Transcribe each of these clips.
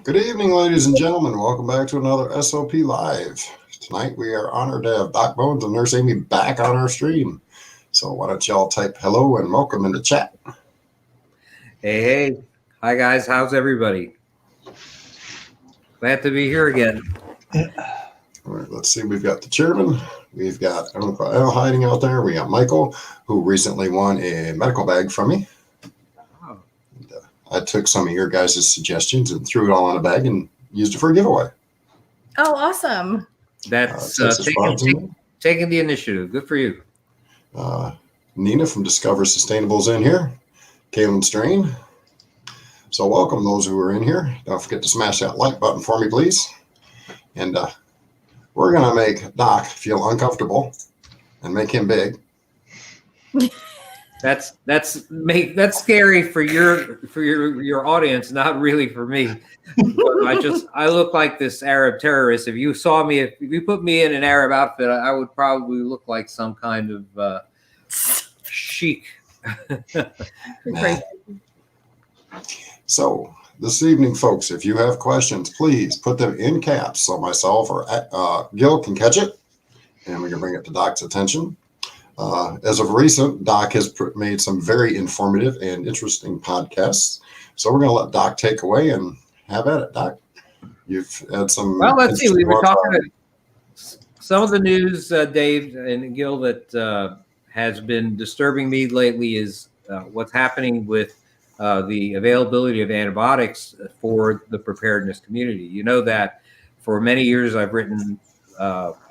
Good evening, ladies and gentlemen. Welcome back to another SOP Live. Tonight we are honored to have Doc Bones and Nurse Amy back on our stream. So why don't y'all type hello and welcome in the chat. Hey. Hi, guys. How's everybody? Glad to be here again. All right, let's see. We've got the chairman. We've got Uncle Al hiding out there. We got Michael, who recently won a medical bag from me. Oh. And, I took some of your guys' suggestions and threw it all in a bag and used it for a giveaway. Oh, awesome. That's taking the initiative. Good for you. Nina from Discover Sustainable's in here. Kaylin Strain. So welcome those who are in here. Don't forget to smash that like button for me, please. And we're going to make Doc feel uncomfortable and make him big. That's scary for your audience, not really for me. I look like this Arab terrorist. If you saw me, if you put me in an Arab outfit, I would probably look like some kind of sheik. So this evening, folks, if you have questions, please put them in caps so myself or Gil can catch it and we can bring it to Doc's attention. As of recent, Doc has made some very informative and interesting podcasts. So we're going to let Doc take away and have at it, Doc. You've had some. Well, let's see. We were talking about some of the news, Dave and Gil, that has been disturbing me lately is what's happening with the availability of antibiotics for the preparedness community. You know that for many years I've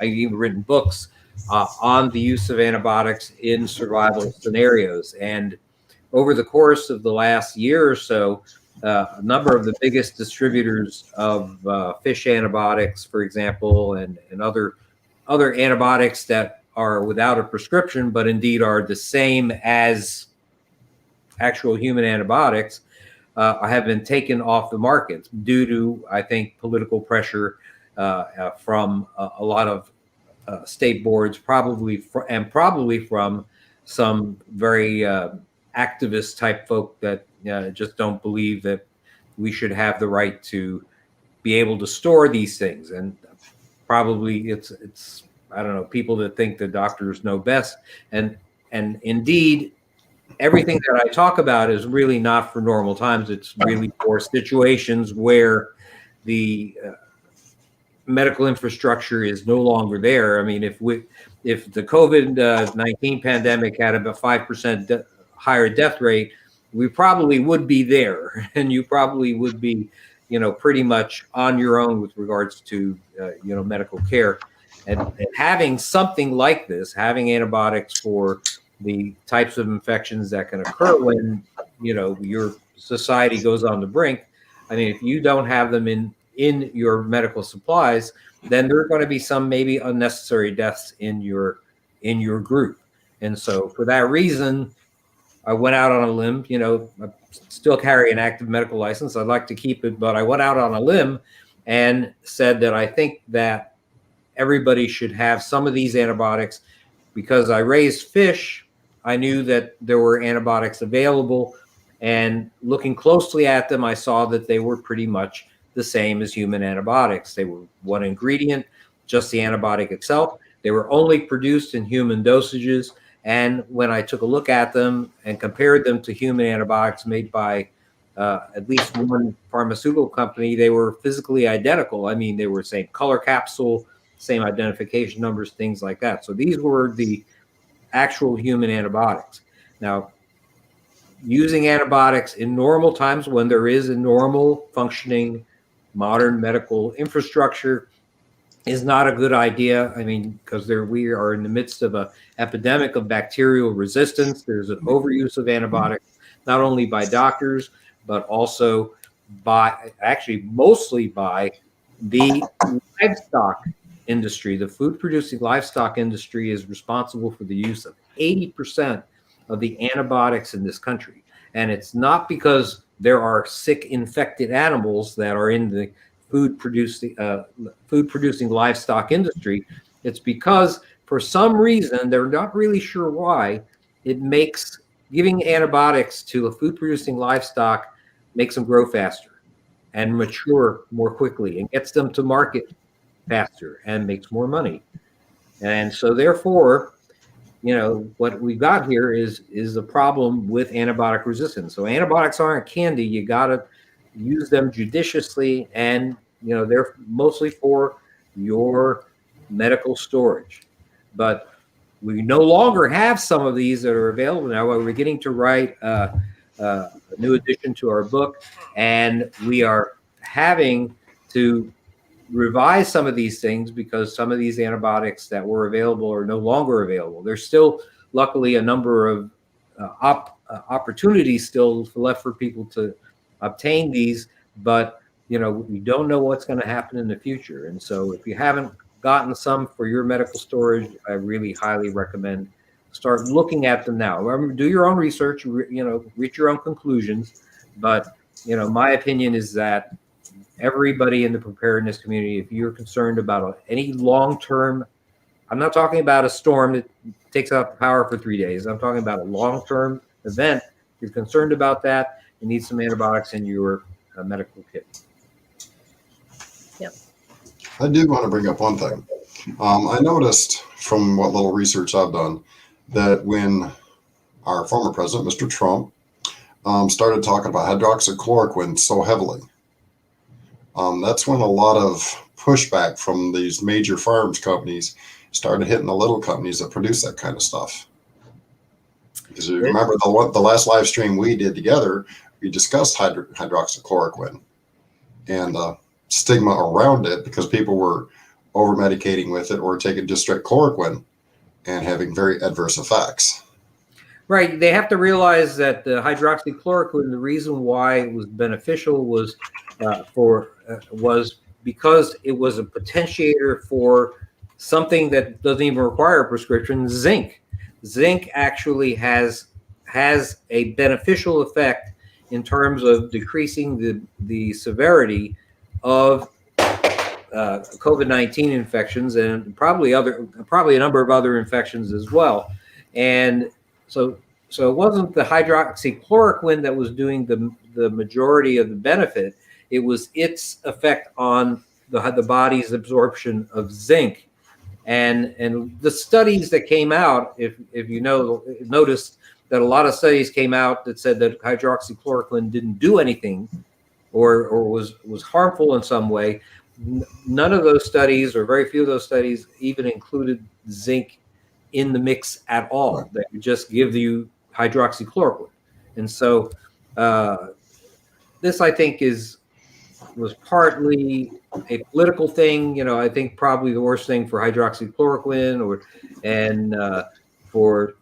even written books on the use of antibiotics in survival scenarios. And over the course of the last year or so, a number of the biggest distributors of fish antibiotics, for example, and other antibiotics that are without a prescription, but indeed are the same as actual human antibiotics, have been taken off the market due to, I think, political pressure from a lot of state boards, probably from some very activist type folk that just don't believe that we should have the right to be able to store these things. And probably it's I don't know, people that think the doctors know best. And indeed, everything that I talk about is really not for normal times. It's really for situations where the medical infrastructure is no longer there. I mean, if the COVID-19 pandemic had about 5% higher death rate, we probably would be there, and you probably would be, pretty much on your own with regards to, medical care. And having something like this, having antibiotics for the types of infections that can occur when, your society goes on the brink. I mean, if you don't have them in your medical supplies, then there are going to be some maybe unnecessary deaths in your group. And so for that reason, I went out on a limb. I still carry an active medical license. I'd like to keep it, but I went out on a limb and said that I think that everybody should have some of these antibiotics. Because I raised fish, I knew that there were antibiotics available, and looking closely at them, I saw that they were pretty much the same as human antibiotics. They were one ingredient, just the antibiotic itself. They were only produced in human dosages. And when I took a look at them and compared them to human antibiotics made by at least one pharmaceutical company, they were physically identical. I mean, they were same color capsule, same identification numbers, things like that. So these were the actual human antibiotics. Now, using antibiotics in normal times when there is a normal functioning modern medical infrastructure is not a good idea. I mean, because we are in the midst of an epidemic of bacterial resistance. There's an overuse of antibiotics, not only by doctors, but also mostly by the livestock industry. The food producing livestock industry is responsible for the use of 80% of the antibiotics in this country. And it's not because there are sick, infected animals that are in the food producing livestock industry. It's because for some reason, they're not really sure why, it makes giving antibiotics to a food producing livestock makes them grow faster. and mature more quickly and gets them to market faster and makes more money. And so therefore, what we've got here is a problem with antibiotic resistance. So antibiotics aren't candy. You got to use them judiciously, and they're mostly for your medical storage. But we no longer have some of these that are available now. We're beginning to write a new addition to our book, and we are having to revise some of these things because some of these antibiotics that were available are no longer available. There's still, luckily, a number of opportunities still left for people to obtain these, but we don't know what's going to happen in the future. And so if you haven't gotten some for your medical storage, I really highly recommend start looking at them now. Remember, do your own research, reach your own conclusions. But, my opinion is that everybody in the preparedness community, if you're concerned about any long-term, I'm not talking about a storm that takes out the power for 3 days. I'm talking about a long-term event. If you're concerned about that, you need some antibiotics in your medical kit. Yep. I do want to bring up one thing. I noticed from what little research I've done that when our former president, Mr. Trump, started talking about hydroxychloroquine so heavily, that's when a lot of pushback from these major farms companies started hitting the little companies that produce that kind of stuff. Because you remember the last live stream we did together, we discussed hydroxychloroquine and stigma around it because people were over medicating with it or taking just straight chloroquine and having very adverse effects. Right. They have to realize that the hydroxychloroquine, the reason why it was beneficial was because it was a potentiator for something that doesn't even require a prescription, zinc. Zinc actually has a beneficial effect in terms of decreasing the severity of COVID-19 infections and probably a number of other infections as well. And so it wasn't the hydroxychloroquine that was doing the majority of the benefit. It was its effect on the body's absorption of zinc. And the studies that came out, if you noticed that a lot of studies came out that said that hydroxychloroquine didn't do anything or was harmful in some way. None of those studies, or very few of those studies, even included zinc in the mix at all. They would just give you hydroxychloroquine. And so this, I think, was partly a political thing. I think probably the worst thing for hydroxychloroquine and for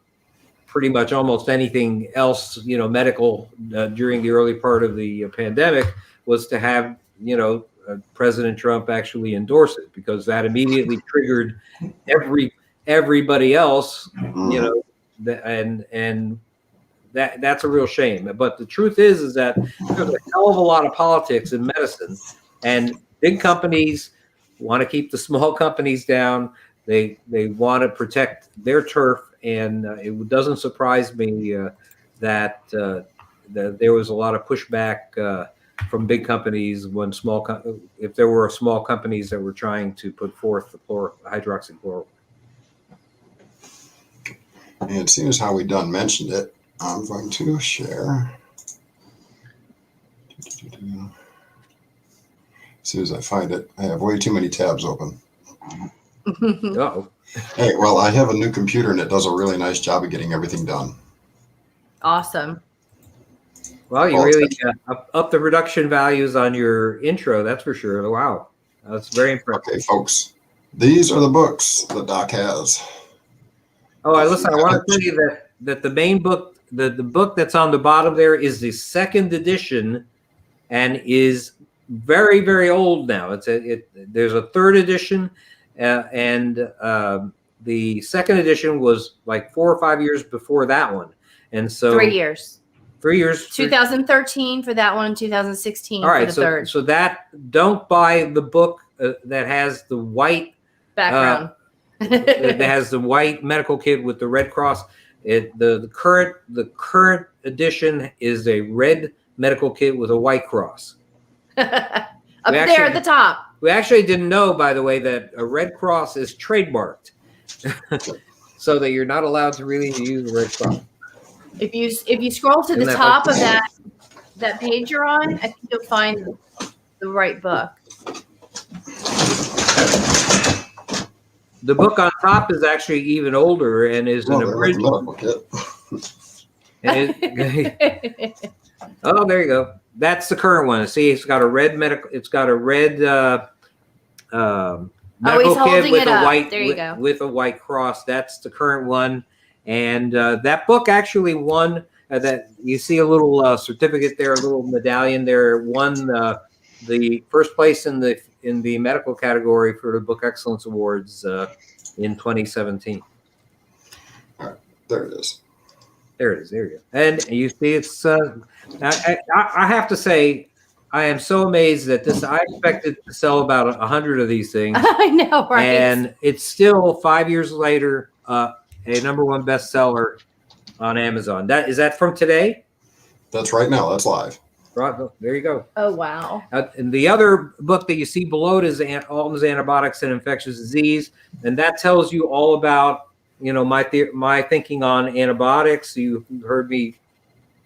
pretty much almost anything else, medical during the early part of the pandemic was to have, President Trump actually endorse it, because that immediately triggered everybody else, and that's a real shame. But the truth is that there's a hell of a lot of politics in medicine, and big companies want to keep the small companies down. They want to protect their turf, and it doesn't surprise me that there was a lot of pushback from big companies when if there were small companies that were trying to put forth the hydroxychloroquine. And seeing as how we done mentioned it, I'm going to share. As soon as I find it, I have way too many tabs open. Uh-oh. Hey, well, I have a new computer and it does a really nice job of getting everything done. Awesome. Well, you really up the reduction values on your intro, that's for sure. Wow. That's very impressive. Okay, folks, these are the books that Doc has. Oh, listen, I want to tell you that the main book, the book that's on the bottom there is the second edition and is very, very old now. There's a third edition, and the second edition was like 4 or 5 years before that one. And so 3 years. 3 years. 2013 for that one, 2016 All right, for the third. So don't buy the book that has the white Background. It has the white medical kit with the red cross. The current edition is a red medical kit with a white cross. Up We there actually- at the top. We actually didn't know, by the way, that a Red Cross is trademarked, so that you're not allowed to really use a Red Cross. If you scroll to the Isn't that top right? of that page you're on, I think you'll find the right book. The book on top is actually even older and is an Well, they're like a original. medical kit. Oh, there you go. That's the current one. See, it's got a red medical. It's got a red medical kit holding with it a up. white There you go. with a white cross. That's the current one, and that book actually won. That you see a little certificate there, a little medallion there. Won the first place in the medical category for the Book Excellence Awards in 2017. There it is. There it is. There you go. And you see, it's. I have to say, I am so amazed that this. I expected to sell about 100 of these things, I know, right? and it's still 5 years later a #1 bestseller on Amazon. That is that from today? That's right now. That's live. Right. There you go. Oh wow. And the other book that you see below it is Alton's Antibiotics and Infectious Disease, and that tells you all about my thinking on antibiotics. You heard me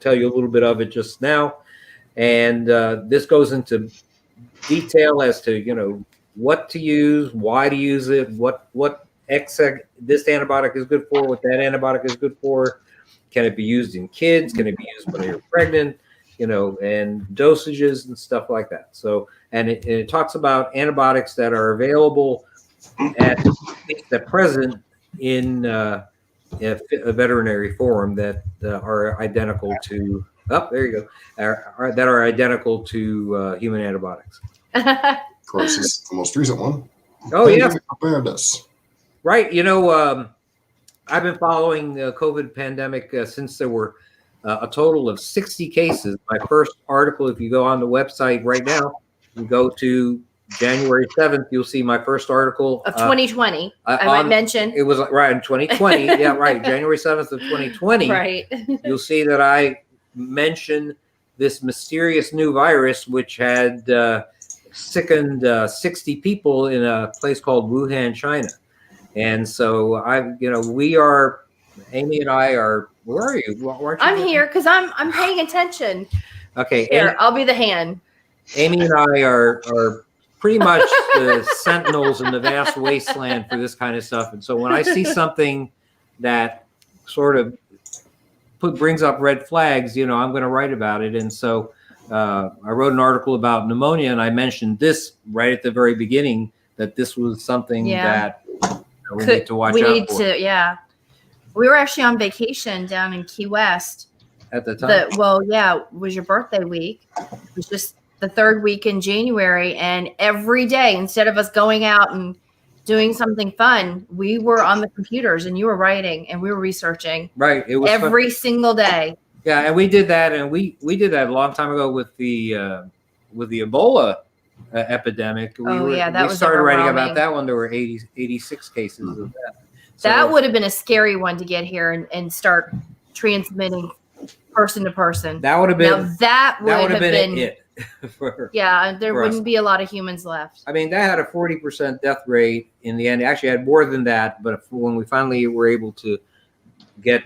tell you a little bit of it just now, and this goes into detail as to what to use, why to use it, what this antibiotic is good for, what that antibiotic is good for. Can it be used in kids? Can it be used when you're pregnant? And dosages and stuff like that. So, and it talks about antibiotics that are available at present in a veterinary form that are identical to. Oh, there you go. That are identical to human antibiotics. Of course, this is the most recent one. Oh yeah, Pandemic preparedness. right. I've been following the COVID pandemic since there were a total of 60 cases. My first article, if you go on the website right now, you go to January 7th, you'll see my first article. Of 2020, I might mention. It was right in 2020. Yeah, right. January 7th of 2020. Right. You'll see that I mentioned this mysterious new virus, which had sickened 60 people in a place called Wuhan, China. And so Amy and I are. Where are you? I'm here because I'm paying attention. Okay. Here, I'll be the hand. Amy and I are pretty much the sentinels in the vast wasteland for this kind of stuff. And so when I see something that sort of brings up red flags, I'm going to write about it. And so I wrote an article about pneumonia, and I mentioned this right at the very beginning, that this was something that we need to watch out for. Yeah. We were actually on vacation down in Key West. At the time. It was your birthday week. It was just the third week in January. And every day, instead of us going out and doing something fun, we were on the computers and you were writing and we were researching. Right. It was every single day. Yeah. And we did that. And we did that a long time ago with the Ebola epidemic. We started writing about that one. There were 86 cases of that. So, that would have been a scary one to get here and start transmitting person to person. That would have been. Now that would have been it. There wouldn't be a lot of humans left. I mean, that had a 40% death rate in the end. Actually, had more than that. But when we finally were able to get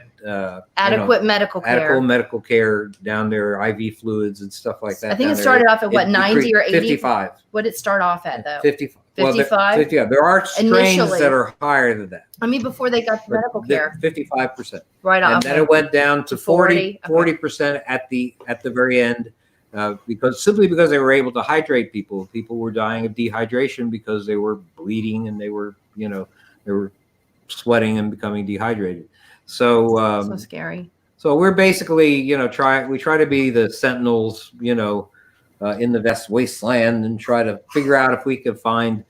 adequate medical care down there, IV fluids and stuff like that. I think it started off at 90 or 80? 55. What did it start off at though? 55. 55? Yeah, there are strains that are higher than that. I mean, before they got the medical care. 55%. Right on. And then it went down to 40% at the very end, because they were able to hydrate people. People were dying of dehydration because they were bleeding and they were sweating and becoming dehydrated. So so scary. So we're basically, we try to be the sentinels, in the vast wasteland and try to figure out if we could find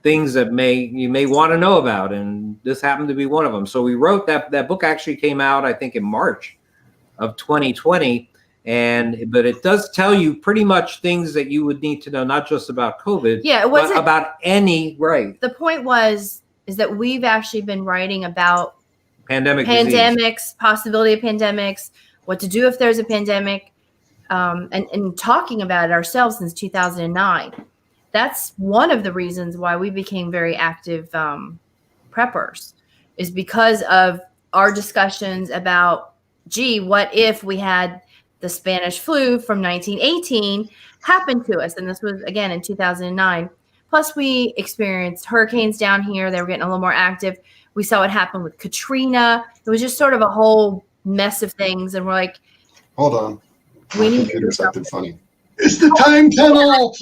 things that you may want to know about. And this happened to be one of them. So we wrote that book actually came out, I think, in March of 2020. But it does tell you pretty much things that you would need to know, not just about COVID. Yeah, it wasn't but about any, right. The point is that we've actually been writing about pandemics, possibility of pandemics, what to do if there's a pandemic, and talking about it ourselves since 2009. That's one of the reasons why we became very active preppers, is because of our discussions about, gee, what if we had the Spanish flu from 1918 happen to us? And this was, again, in 2009. Plus, we experienced hurricanes down here. They were getting a little more active. We saw what happened with Katrina. It was just sort of a whole mess of things. And we're like, Hold on. we My need to do computer's acting something. funny. It's the time tunnel.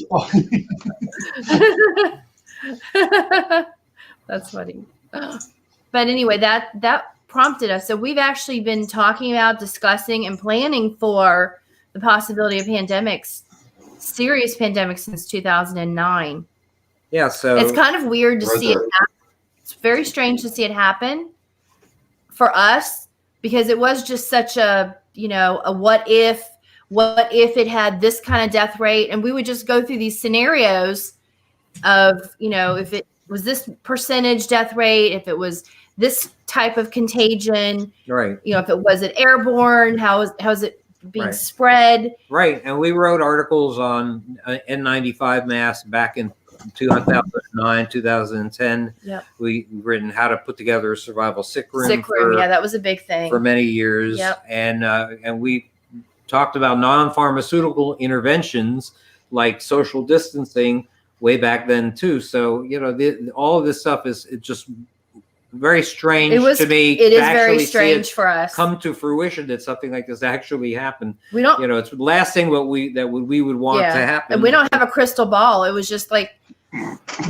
That's funny. But anyway, that prompted us. So we've actually been talking about, discussing, and planning for the possibility of pandemics, serious pandemics, since 2009. Yeah. So It's kind of weird to Right see it there. happen. It's very strange to see it happen for us, because it was just such a, a what if it had this kind of death rate, and we would just go through these scenarios of, if it was this percentage death rate, if it was this type of contagion, right. if it wasn't airborne, how is it being Right. spread? Right. And we wrote articles on N95 masks back in 2009, 2010. Yep. We've written how to put together a survival sick room. Sick room, yeah, that was a big thing. For many years. Yep. And we talked about non-pharmaceutical interventions like social distancing way back then too. So, all of this stuff is just very strange to me. It to is very actually see strange it for us. come to fruition that something like this actually happened. We don't, It's the last thing we would want to happen. and we don't have a crystal ball. It was just like,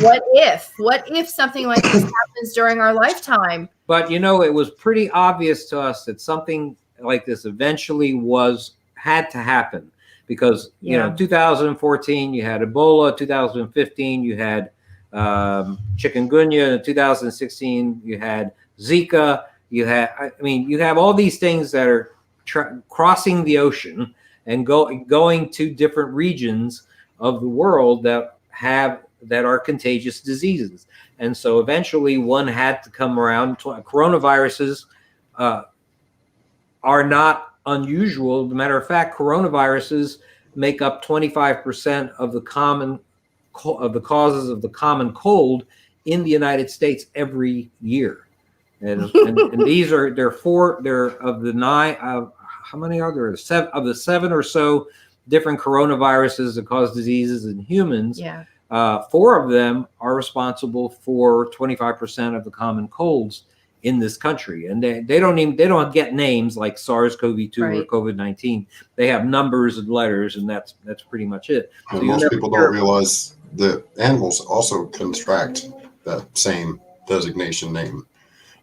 what if something like this happens during our lifetime? But it was pretty obvious to us that something like this eventually had to happen, because 2014 you had Ebola, 2015 you had chikungunya, in 2016 you had Zika, you have all these things that are crossing the ocean and going to different regions of the world that are contagious diseases. And so eventually one had to come around. Coronaviruses are not unusual. As a matter of fact, coronaviruses make up 25% of the causes of the common cold in the United States every year. And these are of the nine. How many are there? Seven of the seven or so different coronaviruses that cause diseases in humans. Yeah. 4 of them are responsible for 25% of the common colds in this country, and they don't get names like SARS-CoV-2 or Right. COVID-19. They have numbers and letters, and that's pretty much it. And So you most never people hear- don't realize that animals also contract that same designation name.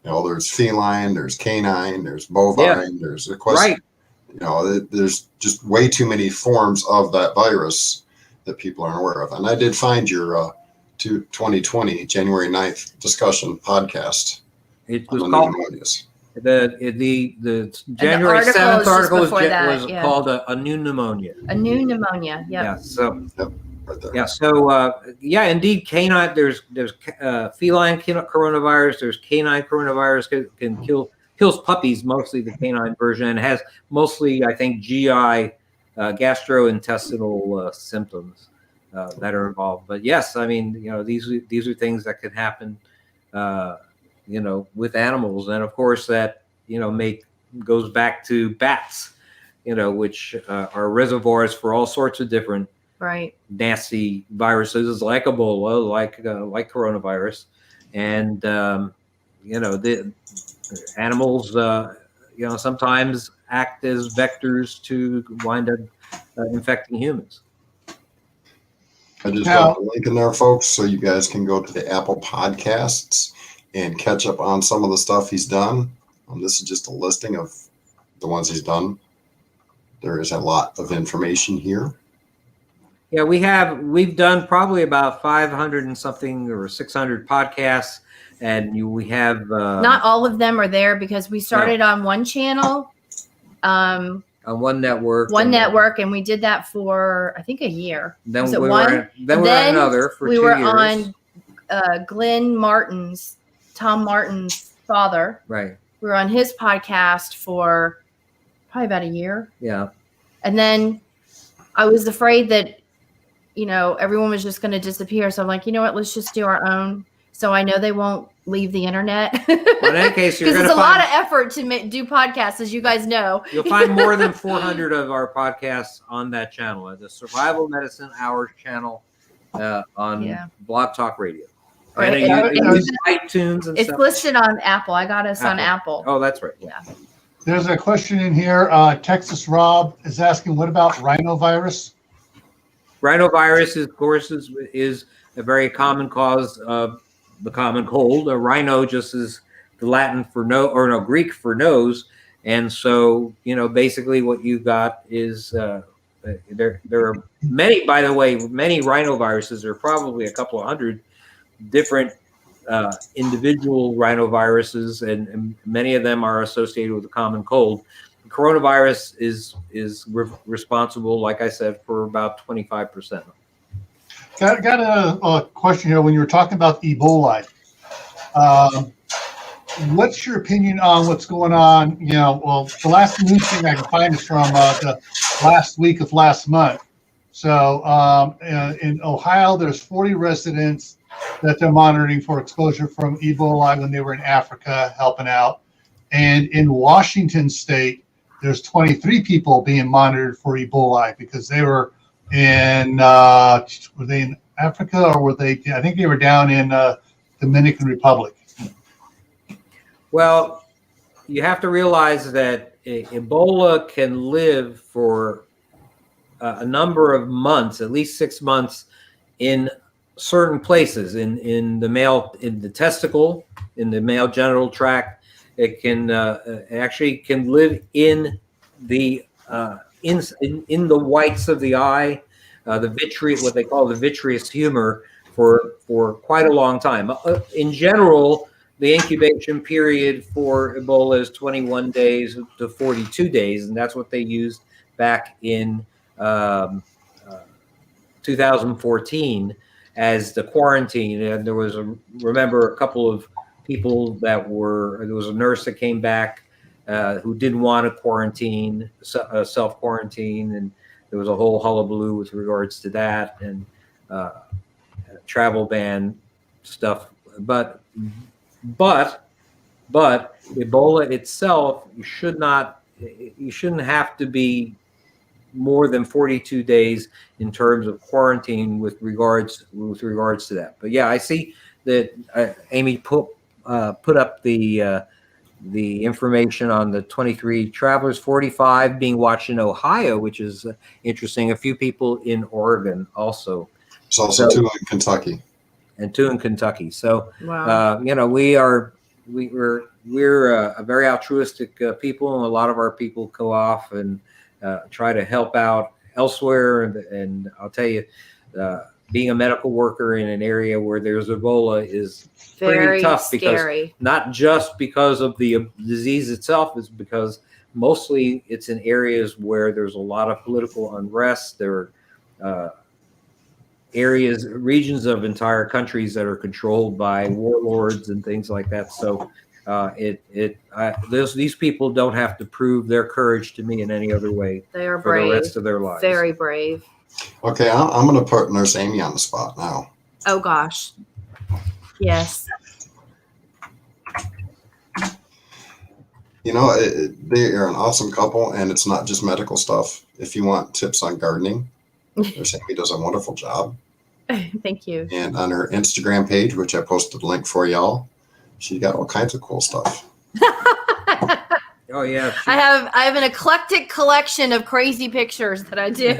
There's feline, there's canine, there's bovine, there's equestrian. Right. There's just way too many forms of that virus that people aren't aware of. And I did find your 2020 January 9th discussion podcast It on was the called pneumonias. the January article 7th is just article was, before that, was yeah. called a new pneumonia. A new pneumonia. Yep. Yeah. So. Right there. Yeah. So indeed, canine. There's feline coronavirus. There's canine coronavirus kills puppies, mostly the canine version, and has mostly, I think, GI, gastrointestinal symptoms that are involved. But yes, these are things that could happen, with animals, and of course that goes back to bats, which are reservoirs for all sorts of different. Right. Nasty viruses like Ebola, like coronavirus, and the animals, sometimes act as vectors to wind up infecting humans. I just got a link in there, folks, so you guys can go to the Apple Podcasts and catch up on some of the stuff he's done. This is just a listing of the ones he's done. There is a lot of information here. Yeah, we've done probably about 500 and something or 600 podcasts, and we have Not all of them are there because we started on one channel, on one network, and we did that for I think a year. Then Was it we one? were on another for we 2 were years. on Tom Martin's father. Right. We were on his podcast for probably about a year. Yeah. And then I was afraid that, everyone was just going to disappear. So I'm like, you know what? Let's just do our own. So I know they won't leave the internet. Well, in any case, you're Because going it's to a lot find of effort to do podcasts, as you guys know. you'll find more than 400 of our podcasts on that channel, the Survival Medicine Hours channel on Blog Talk Radio. Right. And It's iTunes and It's stuff. listed on Apple. I got us on Apple. Oh, that's right. Yeah. There's a question in here. Texas Rob is asking, what about rhinovirus? Rhinovirus, of course, is a very common cause of the common cold. A rhino just is the Latin for Greek for nose. And so, basically what you got is there are many, by the way, many rhinoviruses. There are probably a couple of hundred different individual rhinoviruses, and many of them are associated with the common cold. The coronavirus is responsible, like I said, for about 25%. Got a question here. When you were talking about Ebola, what's your opinion on what's going on? The last news thing I can find is from the last week of last month. So in Ohio, there's 40 residents that they're monitoring for exposure from Ebola when they were in Africa helping out. And in Washington State, there's 23 people being monitored for Ebola because they were were they in Africa or were they, I think they were down in Dominican Republic. Well, you have to realize that Ebola can live for a number of months, at least 6 months, in certain places, in the testicle, in the male genital tract. It can actually can live in the in the whites of the eye, what they call the vitreous humor, for quite a long time. In general, the incubation period for Ebola is 21 days to 42 days, and that's what they used back in 2014 as the quarantine. And there was a couple of people there was a nurse that came back who didn't want to quarantine, self-quarantine, and there was a whole hullabaloo with regards to that, and travel ban stuff. But Ebola itself, you shouldn't have to be more than 42 days in terms of quarantine with regards to that. But yeah, I see that Amy put up the information on the 23 travelers, 45 being watched in Ohio, which is interesting. A few people in Oregon also. There's also 2 in Kentucky. And 2 in Kentucky. So, Wow. we're a very altruistic people, and a lot of our people go off and try to help out elsewhere. And I'll tell you, being a medical worker in an area where there's Ebola is Very pretty tough, scary. because not just because of the disease itself, is because mostly it's in areas where there's a lot of political unrest. There are regions of entire countries that are controlled by warlords and things like that. So these people don't have to prove their courage to me in any other way. They are for brave. the rest of their lives. Very brave. Okay, I'm going to put Nurse Amy on the spot now. Oh gosh. Yes. They are an awesome couple, and it's not just medical stuff. If you want tips on gardening, Nurse Amy does a wonderful job. Thank you. And on her Instagram page, which I posted a link for y'all, she got all kinds of cool stuff. Oh yeah. I have an eclectic collection of crazy pictures that I do.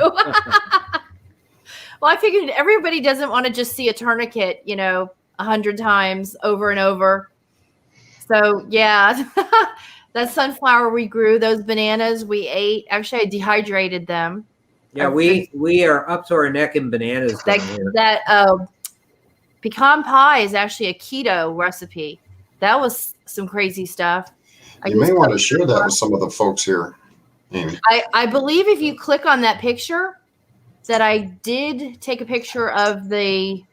Well, I figured everybody doesn't want to just see a tourniquet, 100 times over and over. So yeah, that sunflower we grew, those bananas we ate. Actually, I dehydrated them. Yeah, we are up to our neck in bananas down here. That pecan pie is actually a keto recipe. That was some crazy stuff. You may want to share that with some of the folks here, Amy. I believe if you click on that picture, that I did take a picture of the.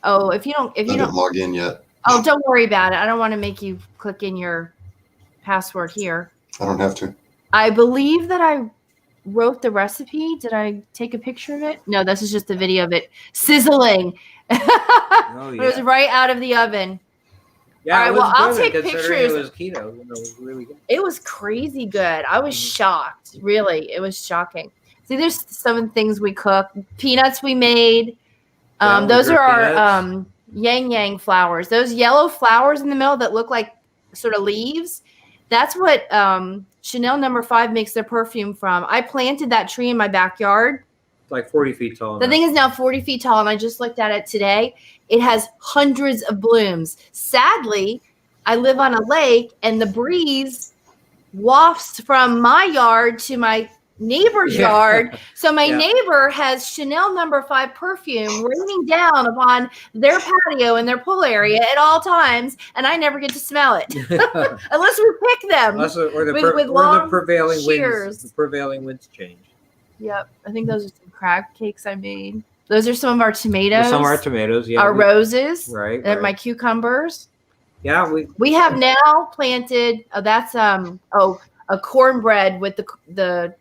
Oh, if you don't log in yet. Oh, don't worry about it. I don't want to make you click in your password here. I don't have to. I believe that I wrote the recipe. Did I take a picture of it? No, this is just a video of it sizzling. Oh, It was yeah. right out of the oven. Yeah, All right, it was well, I'll good, take considering pictures. It was keto. It was really good. It was crazy good. I was Mhm. shocked. Really, it was shocking. See, there's some things we cook. Peanuts we made. Yeah, we Those grew are our peanuts. yang yang flowers. Those yellow flowers in the middle that look like sort of leaves. That's what Chanel No. 5 makes their perfume from. I planted that tree in my backyard. It's like 40 feet tall. The now. thing is now 40 feet tall, and I just looked at it today. It has hundreds of blooms. Sadly, I live on a lake, and the breeze wafts from my yard to my neighbor's Yeah. yard. So my Yeah. neighbor has Chanel No. 5 perfume raining down upon their patio in their pool area at all times, and I never get to smell it unless we pick them. Unless or the, With- per- with or the long prevailing shears. winds. The prevailing winds change. Yep, I think those are some crab cakes I made. Those are some of our tomatoes. Some of our tomatoes. Yeah. our roses, Right. and my right. cucumbers. Yeah. We have now planted. That's a cornbread with the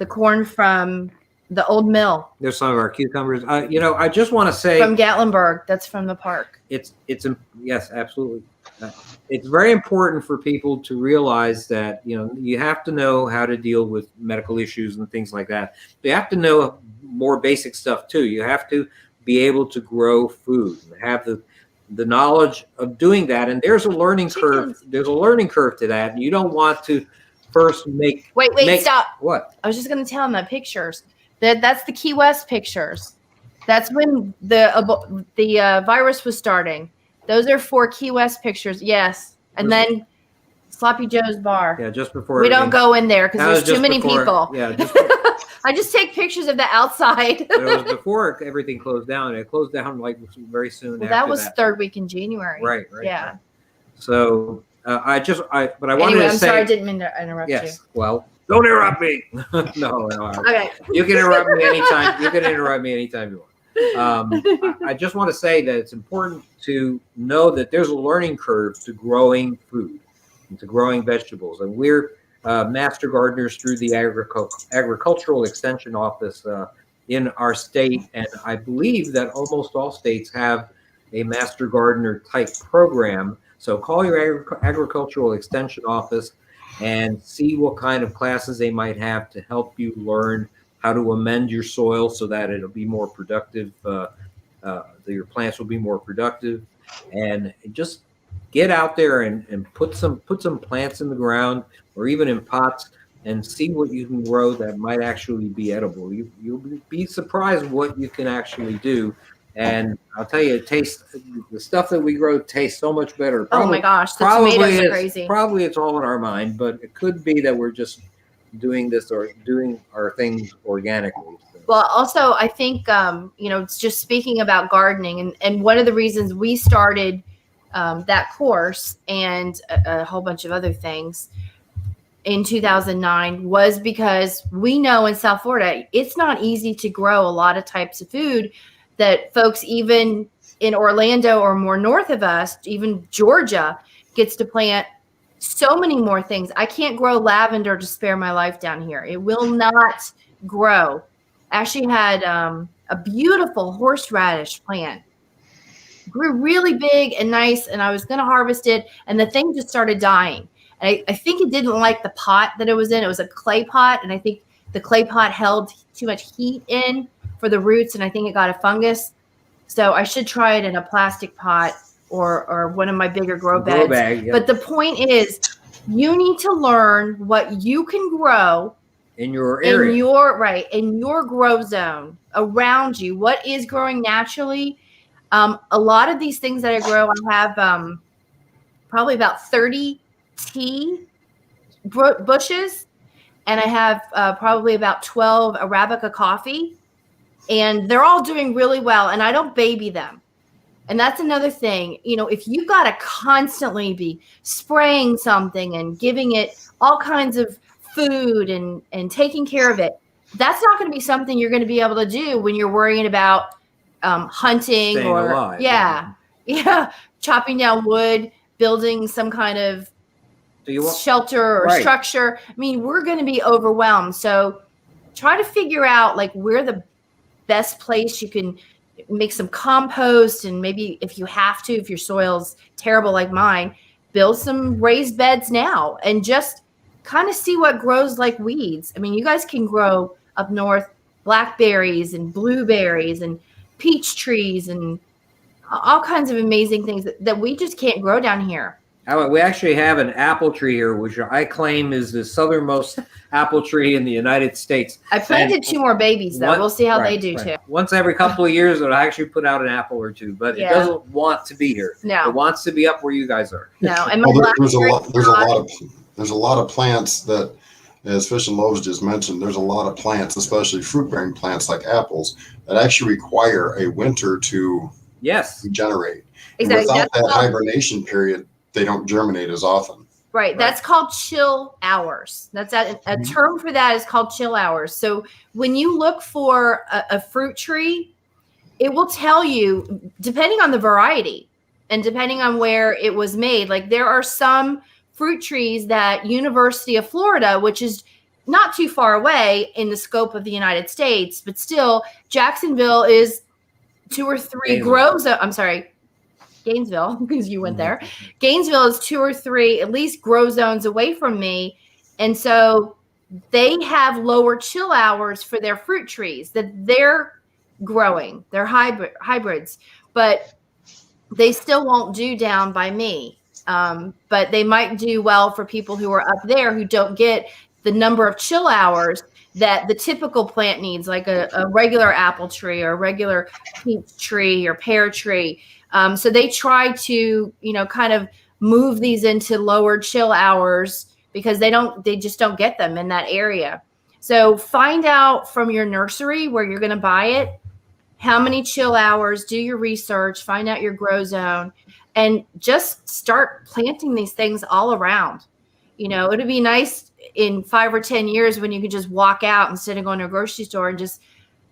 corn from the old mill There's some of our cucumbers. I just want to say from Gatlinburg. That's from the park. yes, absolutely. It's very important for people to realize that you have to know how to deal with medical issues and things like that. You have to know more basic stuff too. You have to be able to grow food and have the knowledge of doing that. And there's a learning curve. Chickens. There's a learning curve to that. And you don't want to first make Wait, stop. what? I was just going to tell them the pictures. That's the Key West pictures. That's when the virus was starting. Those are 4 Key West pictures. Yes. And then Sloppy Joe's bar. Yeah, just before We don't go in there That because was there's too just many before- people. Yeah, just I just take pictures of the outside. But it was before everything closed down. It closed down like very soon. Well, after that was third week in January. Right. Yeah. right. So but I wanted Anyway, to I'm say sorry I didn't mean to interrupt yes. Well, don't interrupt me. no. you. Okay. You can interrupt me anytime. You can interrupt me anytime you want. I just want to say that it's important to know that there's a learning curve to growing food and to growing vegetables, and we're master gardeners through the agricultural extension office in our state, and I believe that almost all states have a master gardener type program. So call your agricultural extension office and see what kind of classes they might have to help you learn how to amend your soil so that it'll be more productive. Your plants will be more productive, and just get out there and put some plants in the ground or even in pots and see what you can grow that might actually be edible. You'll be surprised what you can actually do. And I'll tell you, the stuff that we grow tastes so much better. Oh my gosh, the tomatoes are crazy. Probably it's all in our mind, but it could be that we're just doing this or doing our things organically. Well, also, I think, it's just speaking about gardening, and one of the reasons we started that course and a whole bunch of other things in 2009 was because we know in South Florida, it's not easy to grow a lot of types of food that folks even in Orlando or more north of us, even Georgia, gets to plant so many more things. I can't grow lavender to spare my life down here. It will not grow. Actually had a beautiful horseradish plant. Grew really big and nice, and I was going to harvest it, and the thing just started dying. And I think it didn't like the pot that it was in. It was a clay pot, and I think the clay pot held too much heat in for the roots, and I think it got a fungus. So I should try it in a plastic pot or one of my bigger grow beds. bag, yeah. But the point is, you need to learn what you can grow in your area. in your grow zone around you. What is growing naturally? A lot of these things that I grow, I have probably about 30 tea bushes, and I have probably about 12 Arabica coffee, and they're all doing really well, and I don't baby them. And that's another thing, if you've got to constantly be spraying something and giving it all kinds of food and taking care of it, that's not going to be something you're going to be able to do when you're worrying about hunting Staying or alive. chopping down wood, building some kind of So you want, shelter or Right. structure. I mean, we're going to be overwhelmed. So try to figure out like where the best place you can make some compost, and maybe if you have to, if your soil's terrible like mine, build some raised beds now and just kind of see what grows like weeds. I mean, you guys can grow up north blackberries and blueberries and peach trees and all kinds of amazing things that we just can't grow down here. we actually have an apple tree here, which I claim is the southernmost apple tree in the United States. I planted 2 more babies though. We'll see how they do too. Once every couple of years, it'll actually put out an apple or two, but Yeah. it doesn't want to be here. No. It wants to be up where you guys are. No, and my Well, there's blackberry- a lot of plants that, as Fish and Loaves just mentioned, there's a lot of plants, especially fruit-bearing plants like apples, that actually require a winter to Yes. regenerate. And Exactly. without That's that called- hibernation period, they don't germinate as often. Right. That's called chill hours. That's a term for that is called chill hours. So when you look for a fruit tree, it will tell you, depending on the variety and depending on where it was made, like there are some fruit trees that University of Florida, which is not too far away in the scope of the United States, but still Jacksonville is 2 or 3 Gainesville, because you went there. Gainesville is 2 or 3 at least grow zones away from me. And so they have lower chill hours for their fruit trees that they're growing. They're hybrids, but they still won't do down by me. But they might do well for people who are up there who don't get the number of chill hours that the typical plant needs, like a regular apple tree or a regular peach tree or pear tree. So they try to, kind of move these into lower chill hours because they just don't get them in that area. So find out from your nursery where you're going to buy it, how many chill hours, do your research, find out your grow zone, and just start planting these things all around. It'd be nice in 5 or 10 years when you could just walk out instead of going to a grocery store and just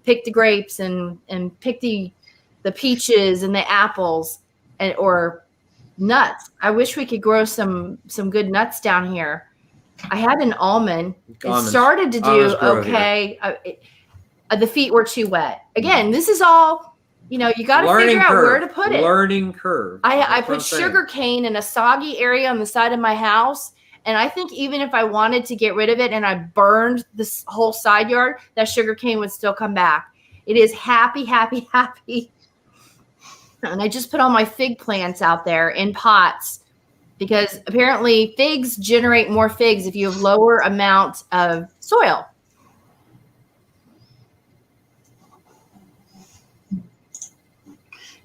pick the grapes and pick the peaches and the apples or nuts. I wish we could grow some good nuts down here. I had an almond. Almonds. It started to do Almonds grow okay. The feet were too wet. Again, this is all, you got to figure out where to put it. Learning curve. I That's what put I'm saying. sugar cane in a soggy area on the side of my house. And I think even if I wanted to get rid of it and I burned this whole side yard, that sugar cane would still come back. It is happy, happy, happy. And I just put all my fig plants out there in pots because apparently figs generate more figs if you have lower amount of soil.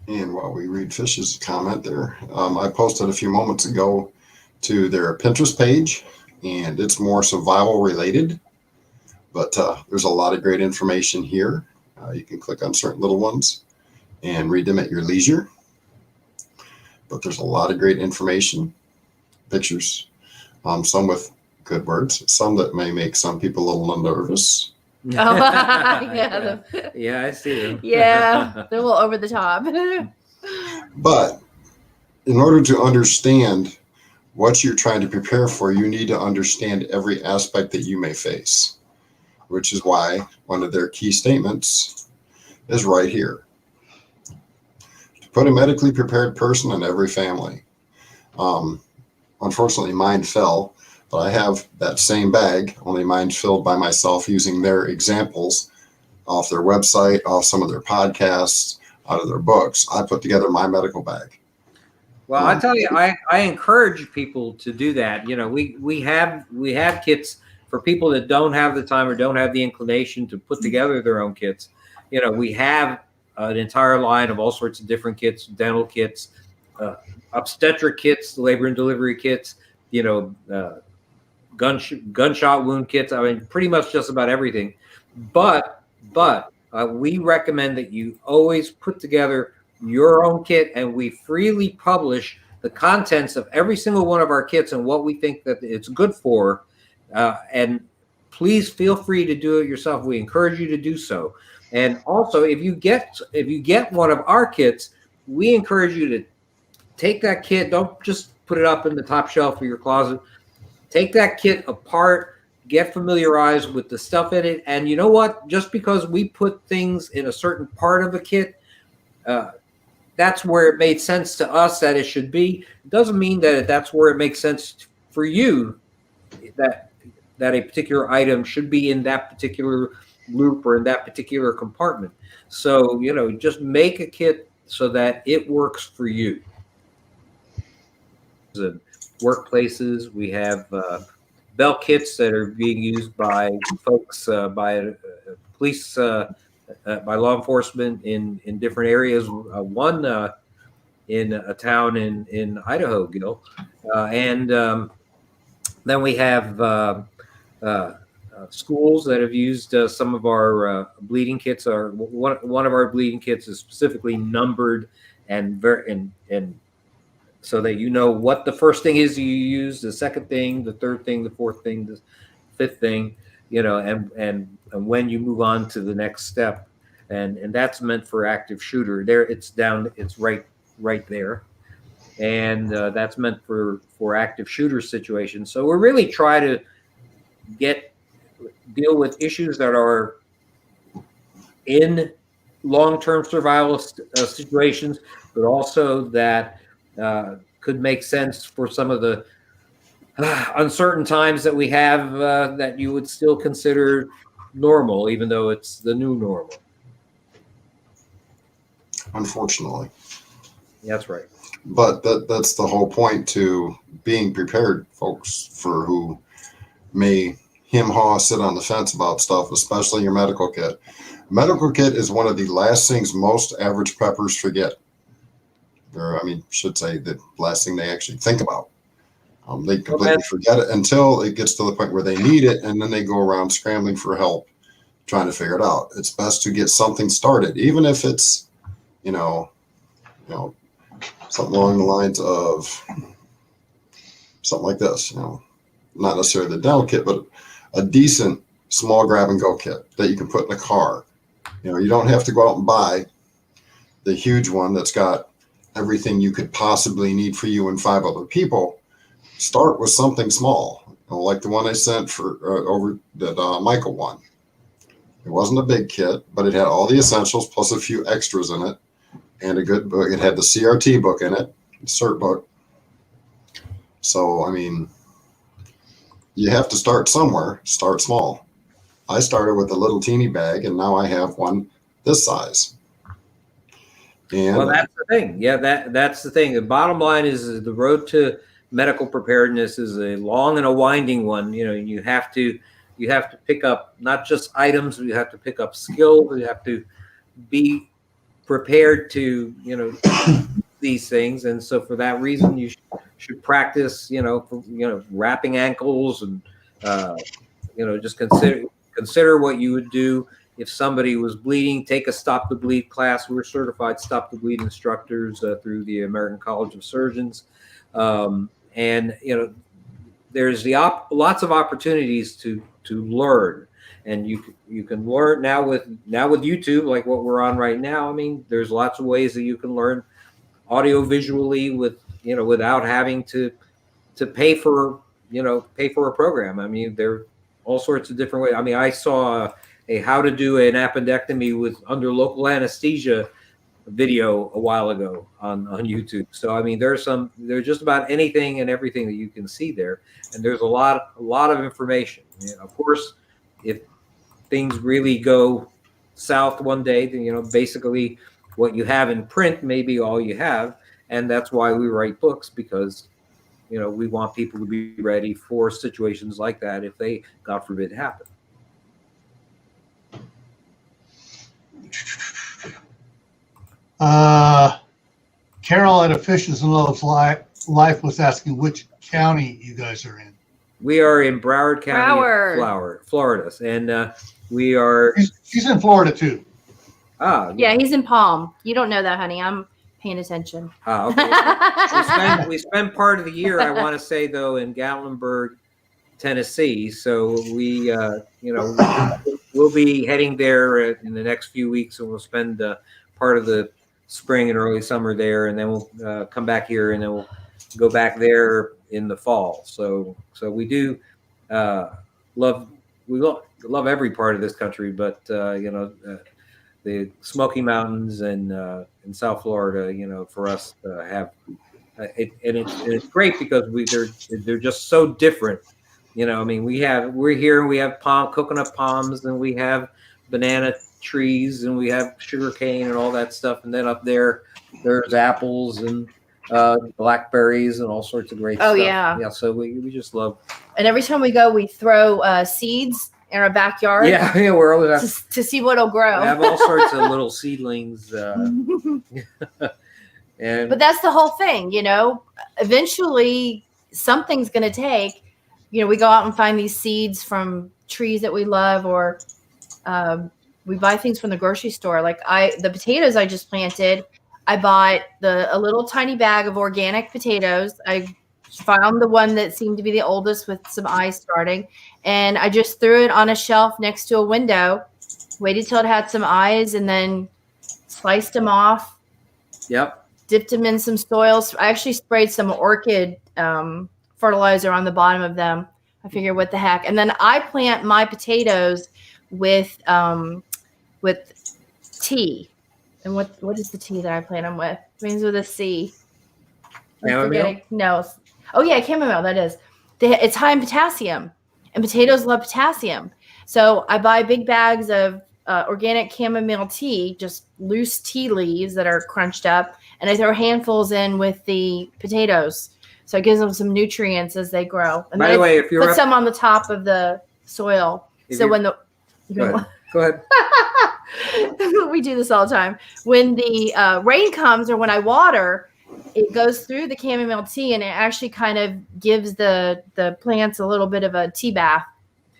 And while we read Fish's comment there, I posted a few moments ago to their Pinterest page, and it's more survival related, but there's a lot of great information here. You can click on certain little ones and read them at your leisure, but there's a lot of great information, pictures, some with good words, some that may make some people a little nervous. Oh, yeah. Yeah, I see them. Yeah, they're a little over the top. But in order to understand what you're trying to prepare for, you need to understand every aspect that you may face, which is why one of their key statements is right here. To put a medically prepared person in every family. Unfortunately, mine fell, but I have that same bag, only mine's filled by myself using their examples off their website, off some of their podcasts, out of their books. I put together my medical bag. Well, I tell you, I encourage people to do that. We have kits for people that don't have the time or don't have the inclination to put together their own kits. We have an entire line of all sorts of different kits, dental kits, obstetric kits, labor and delivery kits, gunshot wound kits. I mean, pretty much just about everything. But we recommend that you always put together your own kit, and we freely publish the contents of every single one of our kits and what we think that it's good for. And please feel free to do it yourself. We encourage you to do so. And also, if you get one of our kits, we encourage you to take that kit. Don't just put it up in the top shelf of your closet. take that kit apart, get familiarized with the stuff in it. And you know what? Just because we put things in a certain part of a kit, that's where it made sense to us that it should be. It doesn't mean that that's where it makes sense for you that a particular item should be in that particular loop or in that particular compartment. So, just make a kit so that it works for you. In workplaces, we have belt kits that are being used by folks, by police, by law enforcement in different areas. One in a town in Idaho, Gil, and then we have schools that have used some of our bleeding kits. One of our bleeding kits is specifically numbered and so that you know what the first thing is you use, the second thing, the third thing, the fourth thing, the fifth thing, and when you move on to the next step, and that's meant for active shooter. There, it's right there, and that's meant for active shooter situations. So we really try to deal with issues that are in long-term survival situations, but also that could make sense for some of the uncertain times that we have that you would still consider normal, even though it's the new normal. Unfortunately. That's right. But that's the whole point to being prepared, folks, for who may hem-haw, sit on the fence about stuff, especially your medical kit. Medical kit is one of the last things most average preppers forget. Should say the last thing they actually think about. They completely forget it until it gets to the point where they need it, and then they go around scrambling for help, trying to figure it out. It's best to get something started, even if it's, something along the lines of something like this, not necessarily the dental kit, but a decent small grab and go kit that you can put in a car. You don't have to go out and buy the huge one that's got everything you could possibly need for you and 5 other people. Start with something small, like the one I sent for over that Michael one. It wasn't a big kit, but it had all the essentials plus a few extras in it, and a good book. It had the CRT book in it, the CERT book. So, you have to start somewhere. Start small. I started with a little teeny bag, and now I have one this size. And well, that's the thing. Yeah, that's the thing. The bottom line is the road to medical preparedness is a long and a winding one. You have to pick up not just items, you have to pick up skills. You have to be prepared to these things, and so for that reason, you should practice. Wrapping ankles and just consider what you would do if somebody was bleeding. Take a Stop the Bleed class. We're certified Stop the Bleed instructors through the American College of Surgeons. And there's lots of opportunities to learn, and you can learn now with YouTube, like what we're on right now. There's lots of ways that you can learn audio visually without having to pay for a program. There are all sorts of different ways. I saw a how to do an appendectomy under local anesthesia video a while ago on YouTube. So there's just about anything and everything that you can see there, and there's a lot of information. Of course, if things really go south one day, then basically what you have in print may be all you have, and that's why we write books, because we want people to be ready for situations like that if they, God forbid, happen. Carol at A Fishes and Loaves Life was asking which county you guys are in. We are in Broward County, Florida, and we are. She's in Florida too. Yeah, he's in Palm. You don't know that, honey. I'm paying attention. Okay. we spend part of the year, I want to say, though, in Gatlinburg, Tennessee. So we, we'll be heading there in the next few weeks, and we'll spend part of the spring and early summer there, and then we'll come back here, and then we'll go back there in the fall. So we do love every part of this country, but the Smoky Mountains and in South Florida, for us have it's great because they're just so different. I mean, we're here and we have coconut palms, and we have banana trees, and we have sugar cane and all that stuff, and then up there's apples and blackberries and all sorts of great stuff. Yeah. So we just love. And every time we go, we throw seeds in our backyard. Yeah, we're always to see what'll grow. We have all sorts of little seedlings. But that's the whole thing, eventually something's going to take, we go out and find these seeds from trees that we love, or we buy things from the grocery store. Like the potatoes I just planted, I bought a little tiny bag of organic potatoes. I found the one that seemed to be the oldest with some eyes starting, and I just threw it on a shelf next to a window, waited till it had some eyes, and then sliced them off. Yep. Dipped them in some soils. I actually sprayed some orchid fertilizer on the bottom of them. I figured, what the heck? And then I plant my potatoes with tea. And what is the tea that I plant them with? It begins with a C. Chamomile? No. Oh yeah, chamomile. That is. It's high in potassium, and potatoes love potassium. So I buy big bags of organic chamomile tea, just loose tea leaves that are crunched up, and I throw handfuls in with the potatoes. So it gives them some nutrients as they grow. And by the way, if you're put some on the top of the soil. So when the go ahead. We do this all the time. When the rain comes or when I water, it goes through the chamomile tea, and it actually kind of gives the plants a little bit of a tea bath,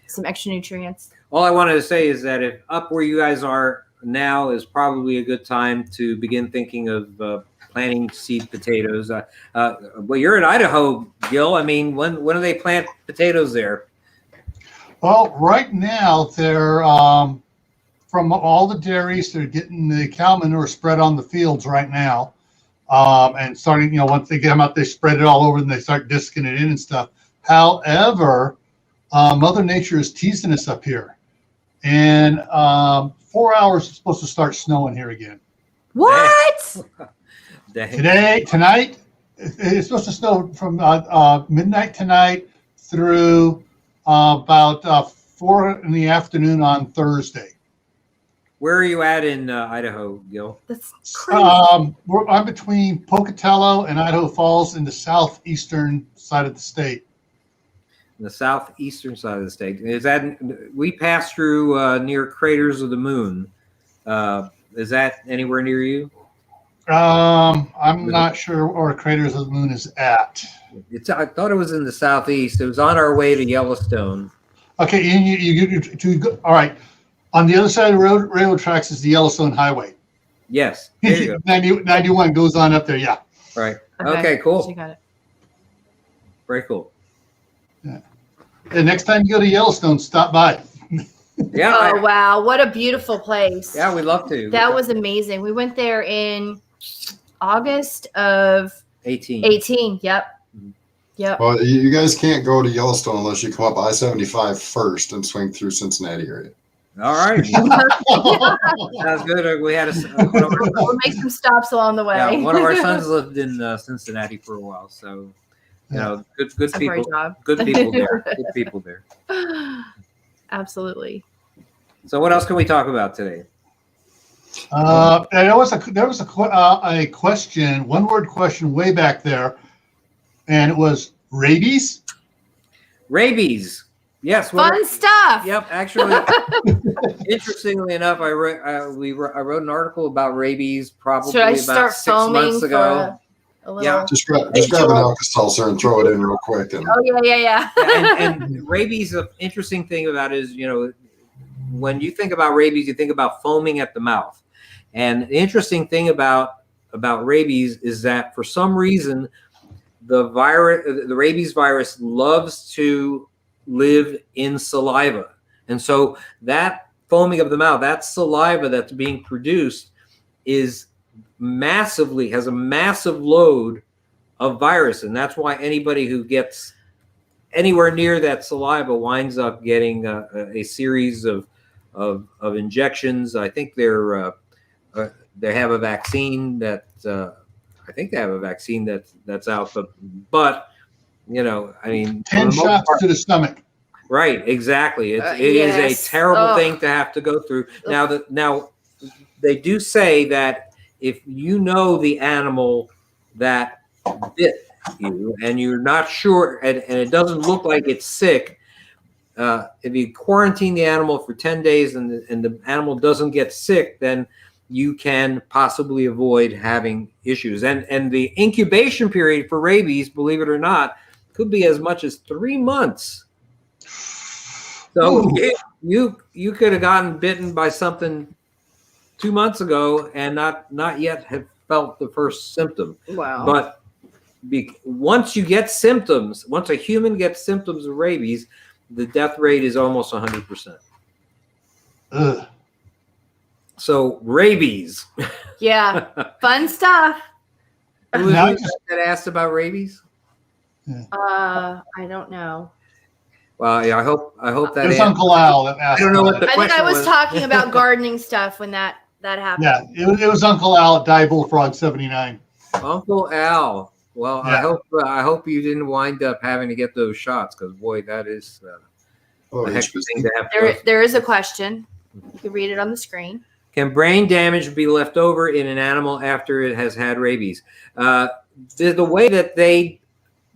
some extra nutrients. All I wanted to say is that if up where you guys are now is probably a good time to begin thinking of planting seed potatoes. Well, you're in Idaho, Gil. I mean, when do they plant potatoes there? Well, right now they're from all the dairies, they're getting the cow manure spread on the fields right now, and starting. Once they get them out, they spread it all over, and they start disking it in and stuff. However, Mother Nature is teasing us up here. And 4 hours it's supposed to start snowing here again. What? Tonight, it's supposed to snow from midnight tonight through about 4 in the afternoon on Thursday. Where are you at in Idaho, Gil? That's crazy. I'm between Pocatello and Idaho Falls in the southeastern side of the state. The southeastern side of the state. Is that we pass through near Craters of the Moon? Is that anywhere near you? I'm not sure where Craters of the Moon is at. I thought it was in the southeast. It was on our way to Yellowstone. Okay, and you go, all right. On the other side of the railroad tracks is the Yellowstone Highway. Yes. There you go. 91 goes on up there. Yeah. Right. Okay, cool. You got it. Very cool. Yeah. And next time you go to Yellowstone, stop by. Yeah. Oh, wow. What a beautiful place. Yeah, we'd love to. That was amazing. We went there in August of 18. Yep. Yep. Well, you guys can't go to Yellowstone unless you come up I-75 first and swing through Cincinnati area. All right. Sounds good. We had We'll make some stops along the way. Yeah, one of our sons lived in Cincinnati for a while, so good That's a people. great job. Good people there. Good people there. Absolutely. So, what else can we talk about today? There was a question, one-word question way back there, and it was rabies. Rabies. Yes. Fun stuff. Yep. Actually, interestingly enough, I wrote an article about rabies probably Should I about start 6 foaming months ago. a little? Yeah. Just grab an Alka-Seltzer and throw it in real quick. And Oh yeah. and rabies, the interesting thing about it is, when you think about rabies, you think about foaming at the mouth. And the interesting thing about rabies is that for some reason, the rabies virus loves to live in saliva. And so that foaming of the mouth, that saliva that's being produced has a massive load of virus, and that's why anybody who gets anywhere near that saliva winds up getting a series of injections. I think they have a vaccine that that's out, but you know, I mean, 10 shots to the stomach. right? Exactly. It is Yes. a terrible Ugh. thing to have to go through. Now they do say that if you know the animal that bit you and you're not sure, and it doesn't look like it's sick, if you quarantine the animal for 10 days and the animal doesn't get sick, then you can possibly avoid having issues. And the incubation period for rabies, believe it or not, could be as much as 3 months. So you could have gotten bitten by something 2 months ago and not yet have felt the first symptom. Wow. But once you get symptoms, once a human gets symptoms of rabies, the death rate is almost 100%. Ugh. So rabies. Yeah. Fun stuff. Who was Now it that asked about rabies? I don't know. Well, yeah, I hope that. It was Uncle Al that asked. I don't know about what it. the I think I question was was. talking about gardening stuff when that happened. Yeah, it was Uncle Al at Die Bullfrog 79. Uncle Al. Well, Yeah. I hope you didn't wind up having to get those shots, because boy, that is Oh, a heck of a thing to have to go through. There is a question. You can read it on the screen. Can brain damage be left over in an animal after it has had rabies? The way that they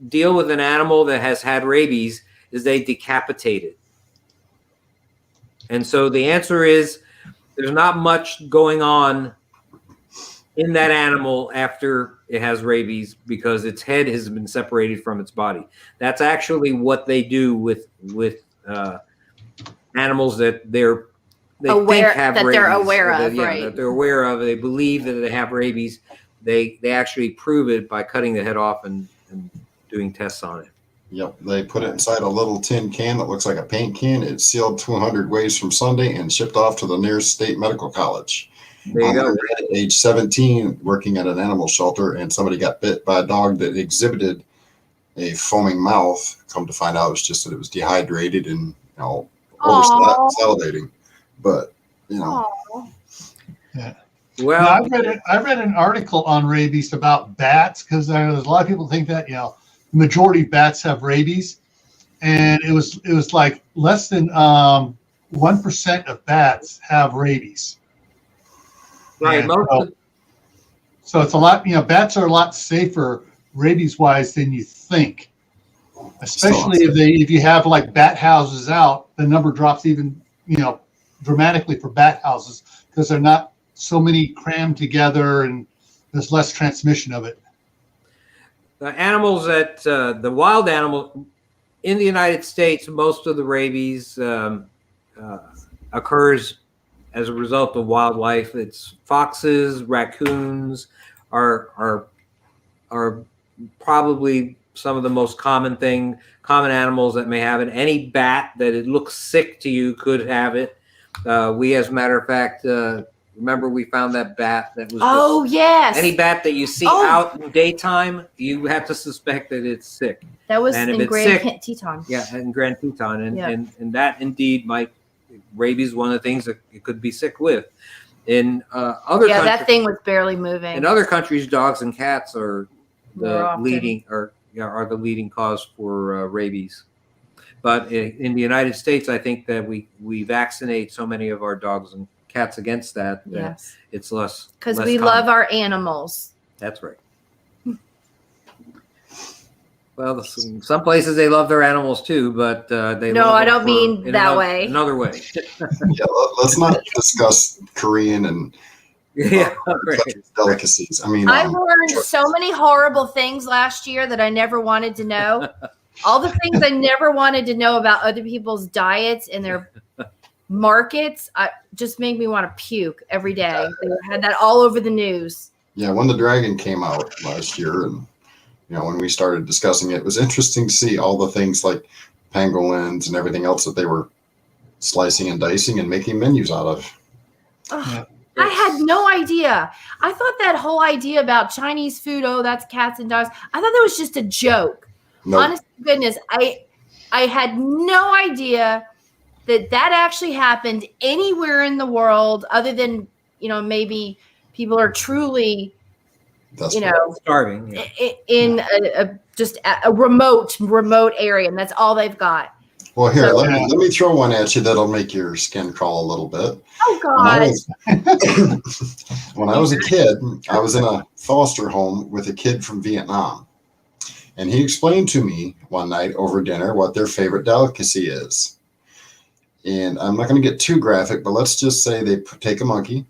deal with an animal that has had rabies is they decapitate it. And so the answer is there's not much going on in that animal after it has rabies because its head has been separated from its body. That's actually what they do with animals that they Aware- think have that rabies. they're aware of, Yeah, right. that they're aware of. They believe that they have rabies. They actually prove it by cutting the head off and doing tests on it. Yep, they put it inside a little tin can that looks like a paint can. It's sealed 200 ways from Sunday and shipped off to the nearest state medical college. There you go. At age 17, working at an animal shelter, and somebody got bit by a dog that exhibited a foaming mouth. Come to find out, it was just that it was dehydrated and Aw. salivating. But Aw. Well, I read an article on rabies about bats because there's a lot of people think that the majority of bats have rabies, and it was like less than 1% of bats have rabies. right. And so it's a lot. Bats are a lot safer rabies wise than you think. Especially if you have like bat houses out, the number drops even dramatically for bat houses because they're not so many crammed together and there's less transmission of it. The animals the wild animal in the United States, most of the rabies occurs as a result of wildlife. It's foxes, raccoons are probably some of the most common animals that may have it. Any bat that it looks sick to you could have it. We, as a matter of fact, remember we found that bat that was. Oh, yes. Any bat that you see out in daytime, you have to suspect that it's sick. That was and if in it's Grand sick- Teton. Yeah, and Grand Teton, Yeah. and that indeed rabies is one of the things that it could be sick with. In other Yeah, countries, that thing was barely moving. in other countries, dogs and cats are More the often. leading cause for rabies. But in the United States, I think that we vaccinate so many of our dogs and cats against that Yes. it's less. Because less we common. love our animals. That's right. Well, some places they love their animals too, but they. No, love I them don't mean in that another, way. Another way. Yeah, let's not discuss Korean and Yeah, right. delicacies. I mean, I learned so many horrible things last year that I never wanted to know. All the things I never wanted to know about other people's diets and their markets just made me want to puke every day. They had that all over the news. yeah, when the dragon came out last year, and when we started discussing it, it was interesting to see all the things like pangolins and everything else that they were slicing and dicing and making menus out of. Ugh. I had no idea. I thought that whole idea about Chinese food, oh, that's cats and dogs. I thought that was just a joke. No, Honest to goodness, I had no idea that actually happened anywhere in the world other than, maybe people are truly, that's starving. Yeah. in just a remote area, and that's all they've got. Well, here, So- let me throw one at you that'll make your skin crawl a little bit. Oh When I God. when I was a kid, I was in a foster home with a kid from Vietnam. And he explained to me one night over dinner what their favorite delicacy is. And I'm not going to get too graphic, but let's just say they take a monkey,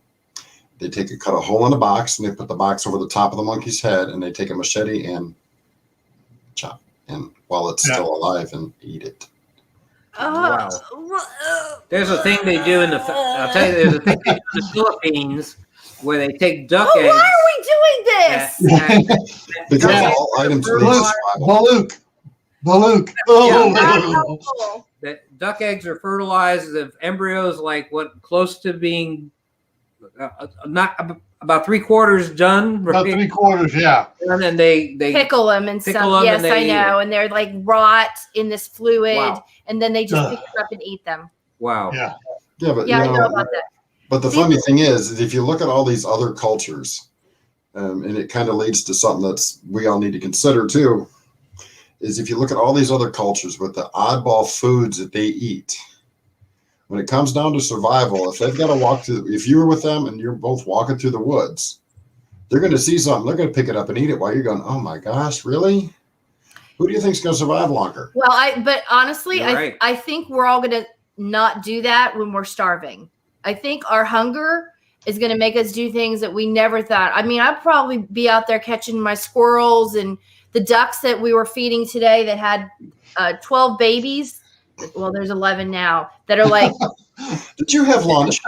they cut a hole in a box, and they put the box over the top of the monkey's head, and they take a machete and chop, and while it's still alive, and eat it. Wow. There's a thing they do I'll tell you, there's a thing they do in the Philippines where they take duck Why eggs. are we doing this? Because Yeah. all items lead to survival. Balut. Oh. That duck eggs are fertilized of embryos, like close to being not about 3/4 done. About Right? 3/4, yeah. And then they Pickle them and pickle stuff. them Yes, and they I eat know. And they're like rot in this fluid, Wow. and then they just Ugh. pick it up and eat them. wow. Yeah. Yeah, but Yeah, I you know know, about that. but the funny thing is if you look at all these other cultures, and it kind of leads to something that's we all need to consider too, is if you look at all these other cultures with the oddball foods that they eat, when it comes down to survival, if they've got to walk through, if you're with them and you're both walking through the woods, they're going to see something, they're going to pick it up and eat it while you're going, oh my gosh, really? Who do you think's going to survive longer? Well, but honestly, You're right. I think we're all going to not do that when we're starving. I think our hunger is going to make us do things that we never thought. I mean, I'd probably be out there catching my squirrels and the ducks that we were feeding today that had 12 babies. Well, there's 11 now that are like, Did you have lunch?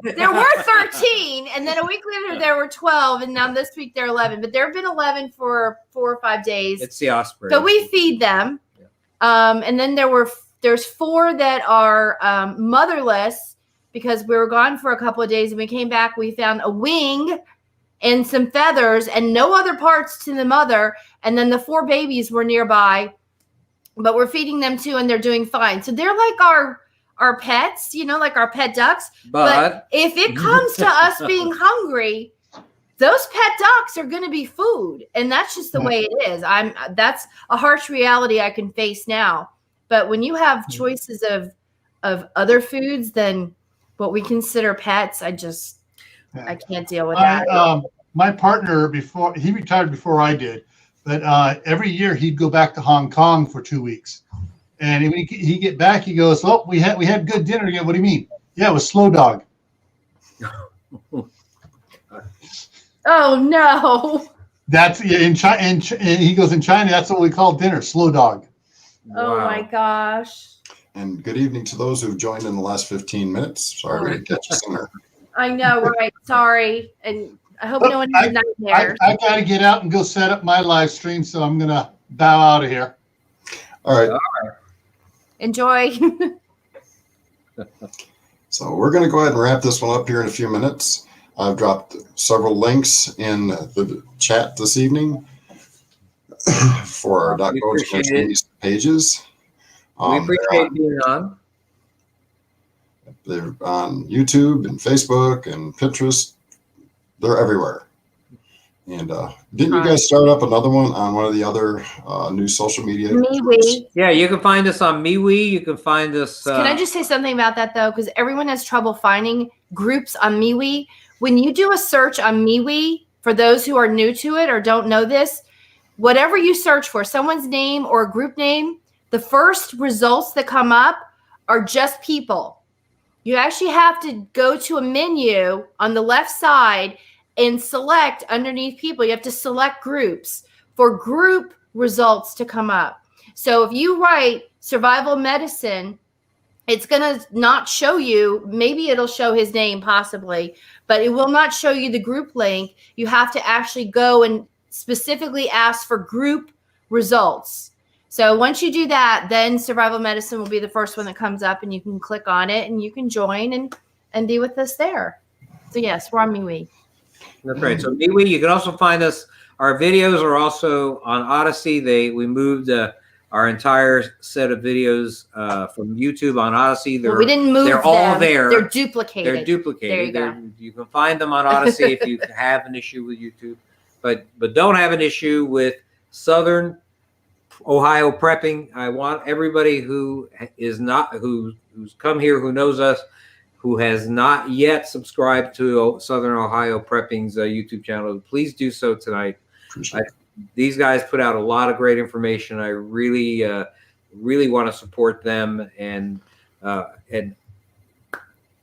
there were 13, and then a week later there were 12, and now this week they're 11. But there have been 11 for 4 or 5 days. It's the osprey. So we feed them, and then there's 4 that are motherless because we were gone for a couple of days, and we came back. We found a wing and some feathers and no other parts to the mother, and then the 4 babies were nearby, but we're feeding them too, and they're doing fine. So they're like our pets, like our pet ducks. but If it comes to us being hungry, those pet ducks are going to be food, and that's just the way it is. That's a harsh reality I can face now. But when you have choices of other foods than what we consider pets, I can't deal with that. My partner, before he retired before I did, but every year he'd go back to Hong Kong for 2 weeks, and when he get back, he goes, "Oh, we had good dinner again." What do you mean? Yeah, it was Slow Dog. Oh no! That's in China. And he goes, in China, that's what we call dinner, Slow Dog. Oh wow. my gosh! And good evening to those who've joined in the last 15 minutes. Sorry we didn't catch you sooner. I know, right? Sorry, and I hope no one has nightmares. I got to get out and go set up my live stream, so I'm gonna bow out of here. All right. Enjoy. So we're going to go ahead and wrap this one up here in a few minutes. I've dropped several links in the chat this evening for our Doc We Bones appreciate it. pages. We appreciate being on. They're on YouTube and Facebook and Pinterest. They're everywhere. And didn't you guys start up another one on one of the other new social media? MeWe. Yeah, you can find us on MeWe. You can find us. Can I just say something about that though? Because everyone has trouble finding groups on MeWe. When you do a search on MeWe, for those who are new to it or don't know this, whatever you search for, someone's name or a group name, the first results that come up are just people. You actually have to go to a menu on the left side and select underneath people. You have to select groups for group results to come up. So if you write survival medicine, it's going to not show you, maybe it'll show his name possibly, but it will not show you the group link. You have to actually go and specifically ask for group results. So once you do that, then survival medicine will be the first one that comes up, and you can click on it and you can join and be with us there. So yes, we're on MeWe. That's right. So MeWe, you can also find us. Our videos are also on Odyssey. We moved our entire set of videos from YouTube on Odyssey. Well, we didn't move they're all them. there. They're duplicated. They're duplicated. There you go. You can find them on Odyssey if you have an issue with YouTube, but don't have an issue with Southern Ohio prepping. I want everybody who is not who's come here, who knows us, who has not yet subscribed to Southern Ohio Prepping's YouTube channel, please do so tonight. These guys put out a lot of great information. I really want to support them, and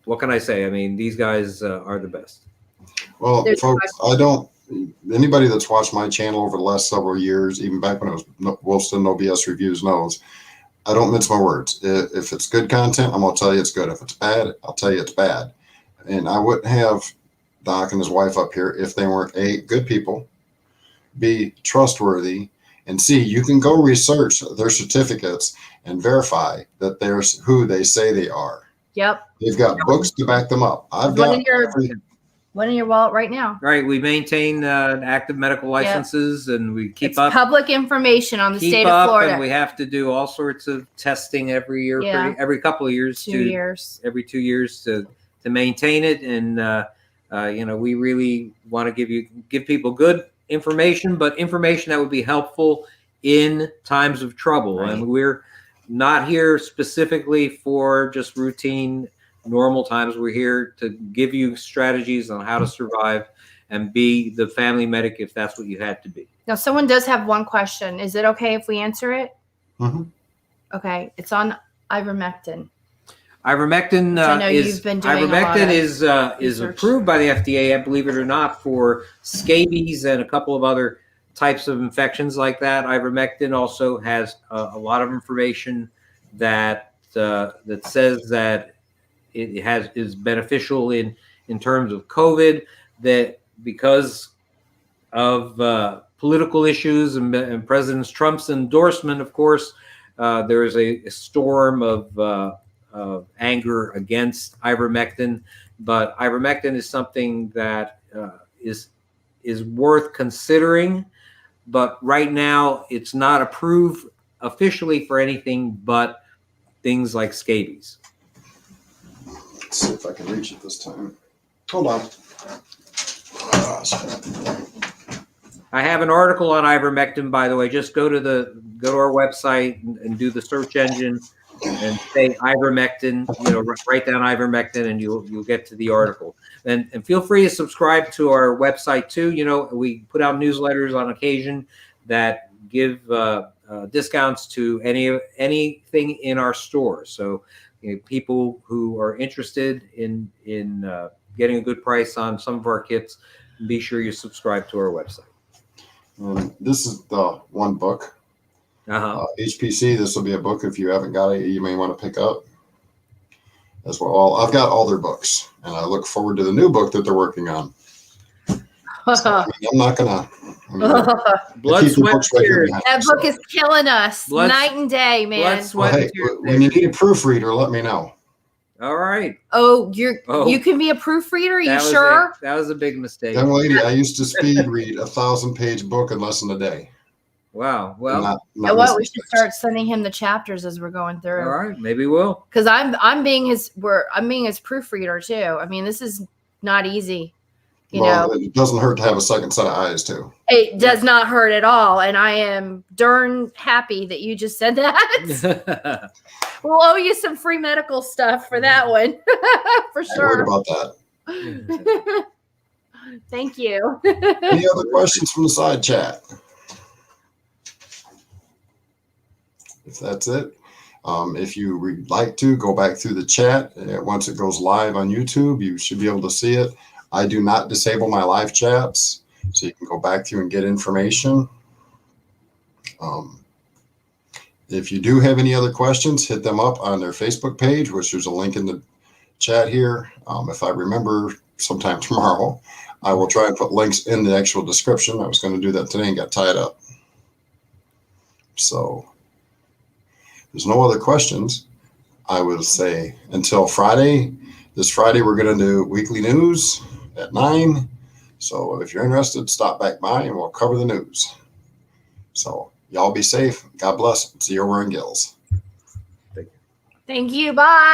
what can I say? I mean, these guys are the best. Well, folks, anybody that's watched my channel over the last several years, even back when it was Wolfson No BS Reviews, knows I don't mince my words. If it's good content, I'm going to tell you it's good. If it's bad, I'll tell you it's bad. And I wouldn't have Doc and his wife up here if they weren't A, good people, B, trustworthy, and C, you can go research their certificates and verify that they're who they say they are. Yep. They've got books to back them up. I've got one in your wallet right now. Right. We maintain active medical licenses, and we keep It's up. public information on the Keep state up, of Florida. and we have to do all sorts of testing every year, Yeah. every couple of years, 2 years. every 2 years to maintain it. And we really want to give people good information, but information that would be helpful in times of trouble. Right. And we're not here specifically for just routine normal times. We're here to give you strategies on how to survive and be the family medic if that's what you had to be. Now, someone does have one question. Is it okay if we answer it? Mm-hmm. Okay. It's on ivermectin. Ivermectin I know you've been doing a lot of is research. approved by the FDA, believe it or not, for scabies and a couple of other types of infections like that. Ivermectin also has a lot of information that says that it is beneficial in terms of COVID, that because of political issues and President Trump's endorsement, of course, there is a storm of anger against ivermectin. But ivermectin is something that is worth considering. But right now, it's not approved officially for anything but things like scabies. Let's see if I can reach it this time. Hold on. I have an article on ivermectin, by the way. Just go to our website and do the search engine and say ivermectin. Write down ivermectin, and you'll get to the article. And feel free to subscribe to our website too. We put out newsletters on occasion that give discounts to anything in our store. So people who are interested in getting a good price on some of our kits, be sure you subscribe to our website. This is the one book. HPC, this will be a book if you haven't got it, you may want to pick up as well. I've got all their books, and I look forward to the new book that they're working on. So, I'm not gonna. Blood, sweat, and tears. That book is killing us night and day, man. Blood, sweat, and tears. When you need a proofreader, let me know. All right. Oh, you can be a proofreader? You sure? That was a big mistake. Young lady, I used to speed read a 1,000-page book in less than a day. Wow. Well, not we should start sending him the chapters as we're going through. All right, maybe we'll. Because I'm being his proofreader too. I mean, this is not easy. You know, it doesn't hurt to have a second set of eyes too. It does not hurt at all, and I am darn happy that you just said that. We'll owe you some free medical stuff for that one, for sure. Worried about that. Thank you. Any other questions from the side chat? If that's it, if you would like to go back through the chat, once it goes live on YouTube, you should be able to see it. I do not disable my live chats, so you can go back through and get information. If you do have any other questions, hit them up on their Facebook page, which there's a link in the chat here. If I remember sometime tomorrow, I will try and put links in the actual description. I was going to do that today and got tied up. So there's no other questions. I would say until Friday. This Friday, we're going to do weekly news. at 9. So if you're interested, stop back by and we'll cover the news. So y'all be safe. God bless. See you over in Gills. Thank you. Bye.